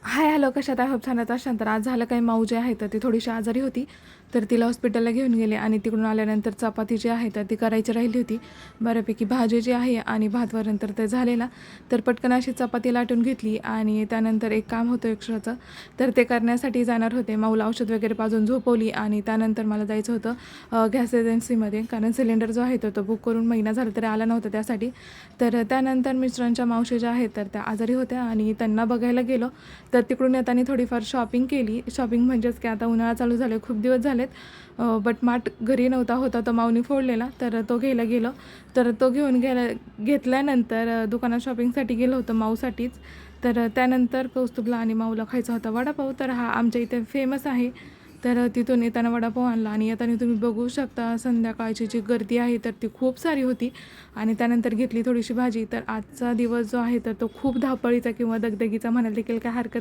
Hi hello, कशात आहे? Hope छानच असाल. तर आज झालं काही, माऊ जी आहे तर ती थोडीशी आजारी होती, तर तिला हॉस्पिटलला घेऊन गेले आणि तिकडून आल्यानंतर चपाती जी आहे तर ती करायची राहिली होती. बऱ्यापैकी भाजी जी आहे आणि भात वरण तर ते झालेला, तर पटकन अशी चपाती लाटून घेतली आणि त्यानंतर एक काम होतं एक्स्ट्राचं, तर ते करण्यासाठी जाणार होते. माऊला औषध वगैरे पाजून झोपवली आणि त्यानंतर मला जायचं होतं गॅस एजन्सीमध्ये, कारण सिलेंडर जो आहे तो बुक करून महिना झाला तरी आला नव्हता त्यासाठी. तर त्यानंतर मिस्टरांच्या मावशी ज्या आहेत तर त्या आजारी होत्या आणि त्यांना बघायला गेलो. तर तिकडून येताना थोडीफार शॉपिंग केली. शॉपिंग म्हणजेच की आता उन्हाळा चालू झाले, खूप दिवस झालेत, बट माठ घरी नव्हता, होता तो माऊनी फोडलेला, तर तो घ्यायला गेलो. तर तो घेतल्यानंतर दुकानात शॉपिंगसाठी गेलो होतो माऊसाठीच. तर त्यानंतर कौस्तुभला आणि माऊला खायचा होता वडापाव, तर हा आमच्या इथे फेमस आहे. तर तिथून येताना वडापाव आणला आणि येताना तुम्ही बघू शकता संध्याकाळची जी गर्दी आहे तर ती खूप सारी होती. आणि त्यानंतर घेतली थोडीशी भाजी. तर आजचा दिवस जो आहे तर तो खूप धावपळीचा किंवा दगदगीचा म्हणायला देखील काय हरकत